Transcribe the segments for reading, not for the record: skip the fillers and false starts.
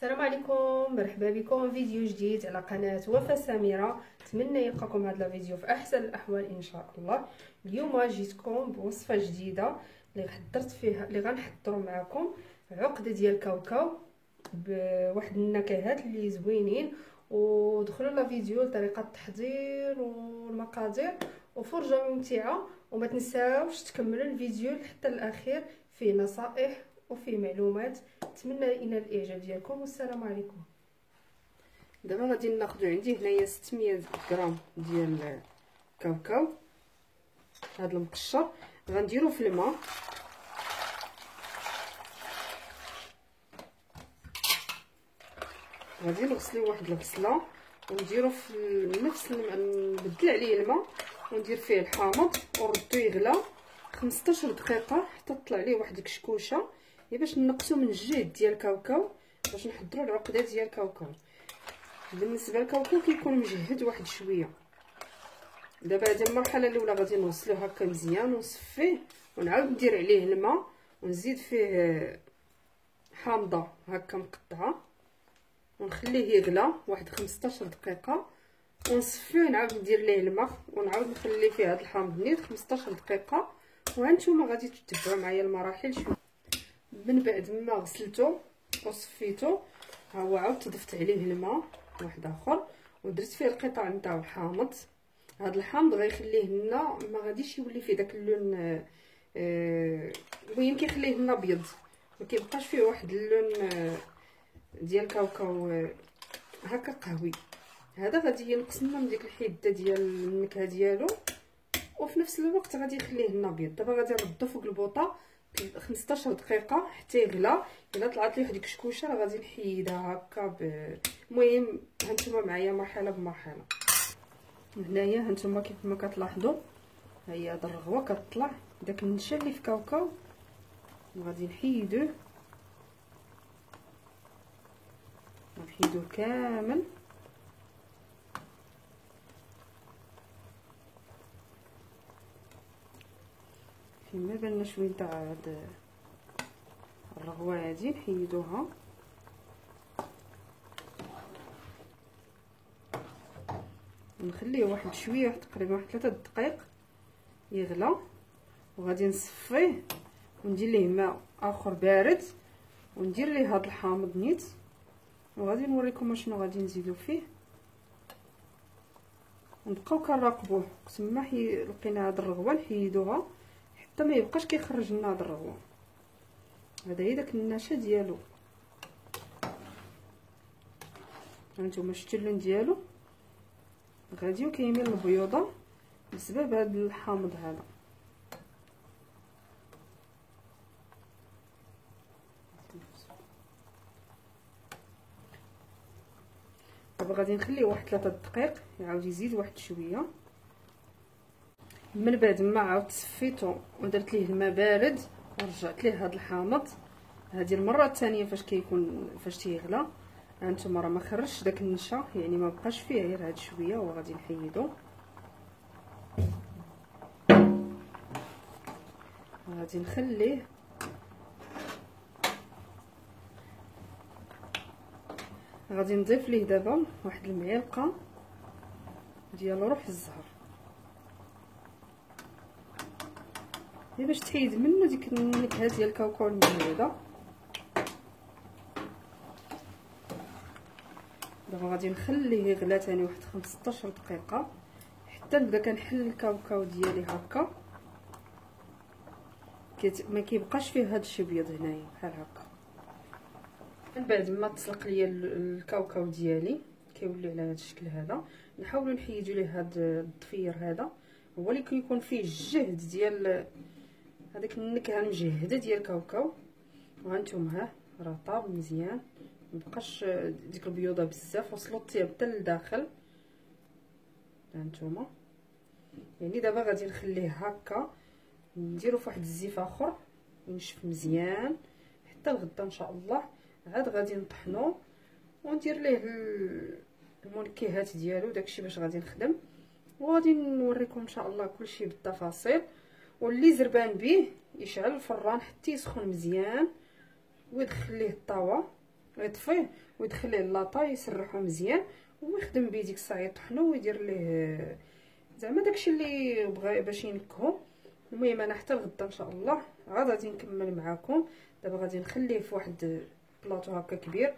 السلام عليكم، مرحبا بكم في فيديو جديد على قناه وفاء سميره. نتمنى يلقاكم هذا الفيديو في احسن الاحوال ان شاء الله. اليوم جيتكم بوصفه جديده اللي غنحضروا معكم عقده ديال كاوكاو بواحد النكهات اللي زوينين. ودخلوا للفيديو لطريقه التحضير والمقادير وفرجه ممتعه، وما تنساوش تكملوا الفيديو حتى الاخير، فيه نصائح وفيه معلومات. نتمنى ينال الاعجاب ديالكم والسلام عليكم. دابا غادي ناخذ عندي هنايا 600 غرام ديال كاوكاو. هذا المقشر غنديرو في الماء، غادي نغسلوه واحد الغسله ونديرو في نفس الماء، نبدل عليه الماء وندير فيه الحامض وردو يغلى 15 دقيقه حتى تطلع ليه واحد الكشكوشه، باش نقصو من الجهد ديال الكاوكاو باش نحضروا العقده ديال الكاوكاو. بالنسبه للكاوكاو كيكون مجهد واحد شويه. دابا هذه المرحله الاولى غادي نغسلوه هكا مزيان ونصفيه ونعاود ندير عليه الماء ونزيد فيه حامضه هكا مقطعه ونخليه يغلى واحد 15 دقيقه ونصفيه ونعاود ندير ليه الماء ونعاود نخلي فيه هذا الحامض نيت 15 دقيقه. وهانتوما غادي تتبعوا معايا المراحل شويه. من بعد ما غسلته وصفيته ها هو عاودت ضفت عليه الماء واحد اخر ودرت فيه القطع نتاع الحامض. هذا الحامض غيخليه لنا ما غاديش يولي فيه داك اللون، المهم كيخليه لنا ابيض، ما كيبقاش فيه واحد اللون ديال كاوكاو هكا قهوي. هذا غادي ينقص لنا من ديك الحده ديال النكهه ديالو وفي نفس الوقت غادي يخليه لنا ابيض. دابا غادي نردو فوق البوطه 15 دقيقه حتى يغلى. الا طلعت لي واحد الكشكوشه راه غادي نحيدها هكا المهم هانتوما معايا مرحله بمرحله. هنايا هانتوما كيف ما كتلاحظوا ها هي هاد الرغوه كتطلع داك النشا اللي في كاوكاو، وغادي نحيدوه كامل. فيما بان شويه تاع هاد الرغوه هادي نحيدوها ونخليه واحد شويه تقريبا واحد 3 دقائق يغلى، وغادي نصفيه وندير ليه ماء اخر بارد وندير ليه هذا الحامض نيت، وغادي نوريكم شنو غادي نزيدو فيه ونبقاو كنراقبوه. تما لقينا هاد الرغوه نحيدوها حتى ما يبقاش كيخرج لنا هاد الرغوه. هذا هي داك النشا ديالو، هانتوما شفتوا اللون ديالو غادي وكيميل البيوضه بسبب هذا الحامض هذا. دابا غادي نخليه واحد 3 دقائق يعاود يزيد واحد شويه. من بعد ما عاود صفيته ودرت ليه الماء بارد ورجعت ليه هذا الحامض، هذه المره الثانيه فاش تيغلى هانتوما راه ما خرجش داك النشا، يعني ما بقاش فيه غير هاد شويه، وغادي نحيدو. غادي نخليه غادي نضيف ليه دابا واحد المعلقه ديال روح الزهر باش تحيد منه ديك النكهه ديال الكاوكاو المجهده. دابا غادي نخليه يغلى ثاني واحد 15 دقيقه حتى نبدا كنحل الكاوكاو ديالي هكا ما كيبقاش فيه هاد الشي بيض هنايا بحال هكا. من بعد ما تسلق ليا الكاوكاو ديالي كيولي على هذا الشكل هذا، نحاولوا نحيدوا ليه هاد الضفير هذا هو اللي كيكون فيه الجهد ديال هذيك النكهه المجهده ديال الكاوكاو. وهانتوما ها راه طاب مزيان، مبقاش ديك البيوضه بزاف، وصلوا الطياب حتى لداخل. هانتوما يعني دابا غادي نخليه هكا نديرو فواحد الزيف اخر ينشف مزيان حتى الغدا ان شاء الله. عاد غادي نطحنو وندير ليه المنكهات ديالو داكشي باش غادي نخدم، وغادي نوريكم ان شاء الله كلشي بالتفاصيل. واللي زربان به يشعل الفران حتى يسخن مزيان ويدخل ليه الطاوه يطفيه ويدخل ليه لاطا يسرحو مزيان ويخدم بيه ديك الساعه يطحنو ويدير ليه زعما داكشي اللي بغا باش ينكهو. المهم انا حتى الغدا ان شاء الله عاد غادي نكمل معاكم. دابا غادي نخليه في واحد بلاطو هكا كبير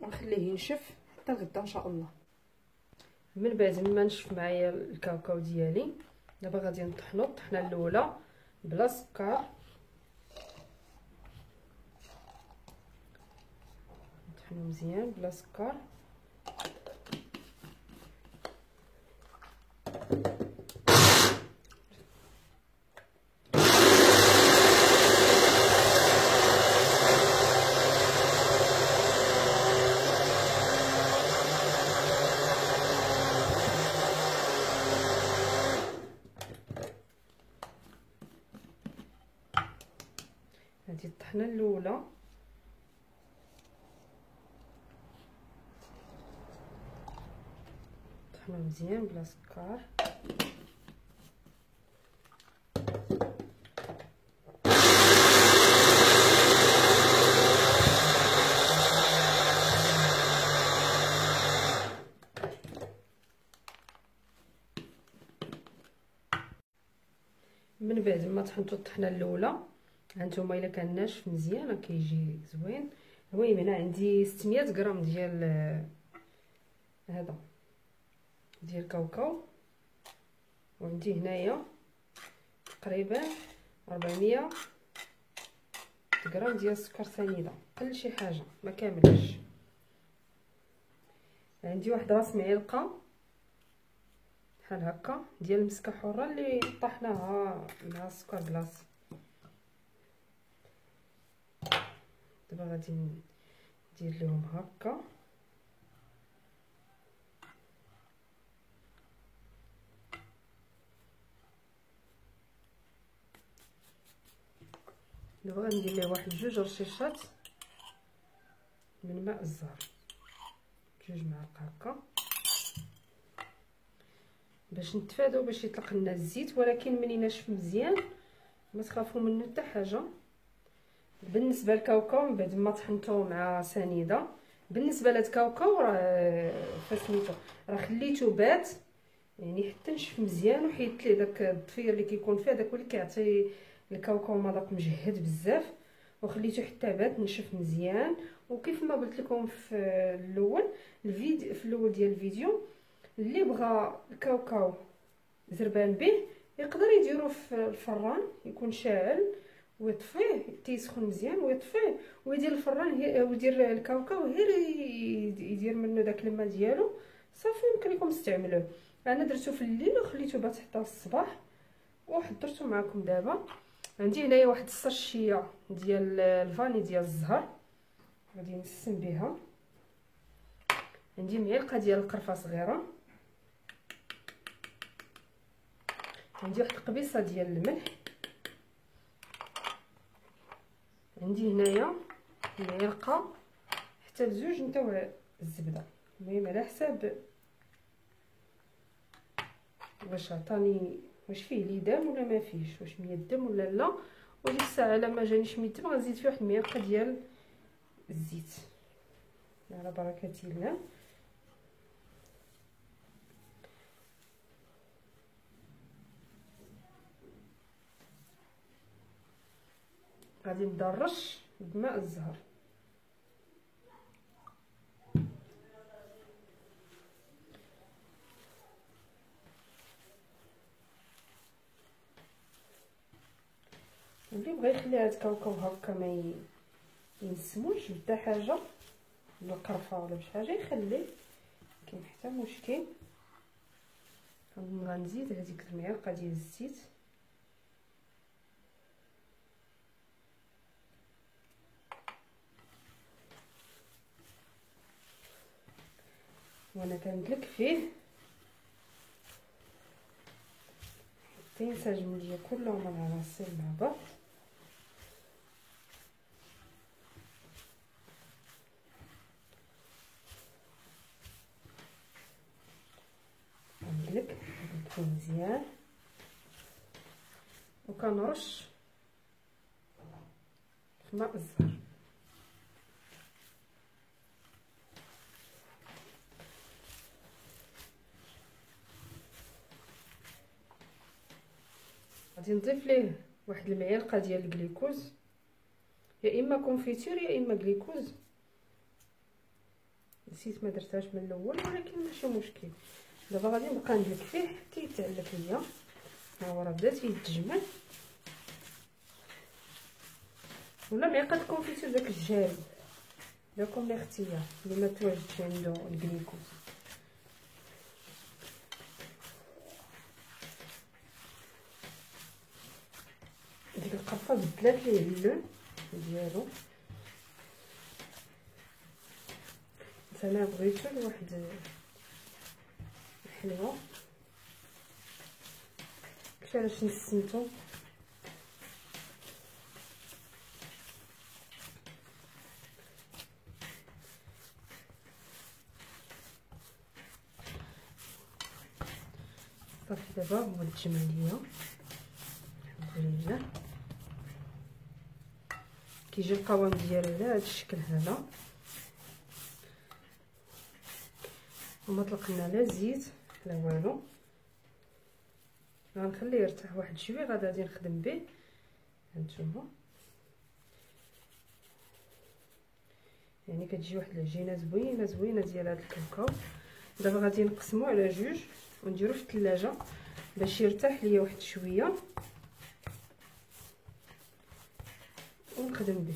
ونخليه ينشف حتى الغدا ان شاء الله. من بعد ما نشف معايا الكاوكاو ديالي دابا غادي نطحنو الطحنه الاولى بلا سكر، نطحنو مزيان بلا سكر. هذه الطحنه الاولى طحنو مزيان بلا سكر. من بعد ما طحنتو الطحنه الاولى هانتوما الا كان ناشف مزيان كيجي زوين. المهم هنا عندي 600 غرام ديال هذا ديال الكاوكاو، وعندي هنايا تقريبا 400 غرام ديال السكر سنيده، قل شي حاجه ما كاملش. عندي واحد راس معلقه بحال هكا ديال المسكه حره اللي طحناها مع السكر بلاص. دابا غادي ندير لهم هكا دابا غندير ليه واحد 2 رشيشات من ماء الزهر، 2 معالق هكا باش نتفاداو باش يطلق لنا الزيت، ولكن ملي ناشف مزيان ما تخافوا منه حتى حاجه. بالنسبه للكاوكاو من بعد ما طحنته مع سنيده، بالنسبه لهاد الكاوكاو راه فسميتو راه خليته بات يعني حتى نشف مزيان وحيدت ليه داك الضفير اللي كيكون فيه، داك اللي كيعطي الكاوكاو مذاق مجهد بزاف، وخليته حتى بات نشف مزيان. وكيف ما قلت لكم في الاول الفيديو، في الاول ديال الفيديو، اللي بغى الكاوكاو زربان به يقدر يديرو في الفران يكون شاعل ويطفيه تيسخن مزيان ويطفيه ويدير الفران ويدير الكاوكاو غير يدير منه داك الماء ديالو صافي يمكن لكم تستعملوه. انا درتو في الليل وخليته بات حتى الصباح وحضرته معكم. دابا عندي هنايا واحد السرشيه ديال الفاني ديال الزهر غادي نسم بها، عندي معلقه ديال القرفه صغيره، عندي واحد القبيصه ديال الملح، عندي هنايا معلقه حتى ل2 نتاع الزبده. المهم على حساب واش عطاني واش فيه ليدام ولا ما فيهش، واش ميدم ولا لا. وديك الساعه لما جانيش ميدم غنزيد فيه واحد المعلقه ديال الزيت على بركه الله. غادي ندرش بماء الزهر. اللي بغى يخلي هاد الكاوكاو هكا ما ينسموش بدا حاجه ولا القرفه ولا بشي حاجه يخليه، كاين حتى مشكل. غنزيد هذيك المعلقه ديال الزيت وانا كندلك فيه حتى ينسجم ليا كلهم العناصر مع بعض. ندلك مزيان وكنرش في ماء الزهر. غادي نضيف ليه واحد المعلقه ديال الكليكوز، يا اما كونفيتير يا اما كليكوز. نسيت ما درتهاش من الاول ولكن ماشي مشكل. دابا غادي نبقى ندلك فيه حتى يتعلف ليا. ها هو راه بدا تيتجمع، ولا معلقه كونفيتير داك الجاري لكم الاختيار اللي ما تواجدش عنده الكليكوز. ديك القرفه بدلات ليه اللون ديالو. انا بغيتو لواحد الحلوه، كيف علاش نسمتو صافي. دابا هو تجمع ليا الحمد لله. كيجي القوام ديالو على هذا الشكل هذا، وما طلقنا لا زيت لا والو. غنخليه يرتاح واحد شويه، غادي نخدم به. هانتوما يعني كتجي واحد العجينه زوينه زوينه ديال هذا الكاوكاو. دابا غادي نقسموه على جوج ونديرو في الثلاجه باش يرتاح ليا واحد شويه ونخدم به.